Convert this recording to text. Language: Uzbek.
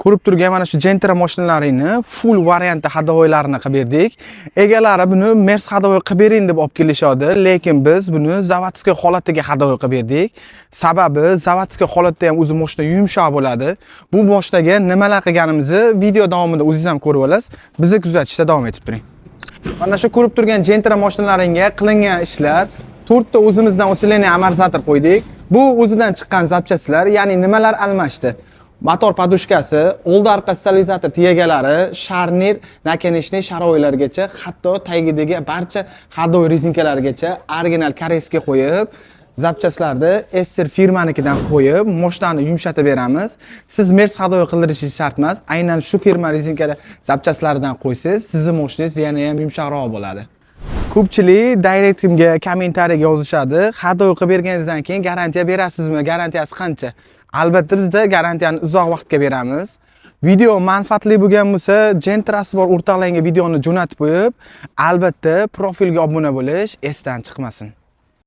Ko'rib turgan mana shu Gentra mashinalarini full variantda hadovoylarini qilib berdik. Egalari buni Mers hadovoy qilib bering deb olib kelishadi, lekin biz buni zavodskiy holatiga hadovoy qilib berdik. Sababi zavodskiy holatda ham o'zi mashina yumshoq bo'ladi. Bu mashinaga nimalar qilganimizni video davomida o'zingiz ham ko'rib olasiz. Bizni kuzatishda davom etib turing. Mana shu ko'rib turgan Gentra mashinalaringga qilingan ishlar, 4 ta o'zimizdan усиление amortizator qo'ydik. Bu o'zidan chiqqan zapchastlar, ya'ni nimalar almashdi? Motor podushkasi, old-orqa stabilizator tuyagalari, sharnir, nakonechniy sharoylargacha, hatto tagidagi barcha hadovoy rezinkalargacha original koreyskiy qo'yib, zapchastlarni Ester firmanikidan qo'yib, mashinani yumshatib beramiz. Siz Mers hadovoy qildirishingiz shart emas. Aynan shu firma rezinkalar zapchastlaridan qo'ysangiz, sizning mashinangiz yana ham yumshoqroq bo'ladi. Ko'pchilik direktimga kommentariyaga yozishadi. Hadovoy qilib berganingizdan keyin garantiya berasizmi? Garantiyasi qancha? Albatta bizda garantiyani uzoq vaqtga beramiz. Video manfaatli bo'lgan bo'lsa, Gentrasi bor o'rtoqlarga videoni jo'natib qo'yib, albatta profilga obuna bo'lish esdan chiqmasin.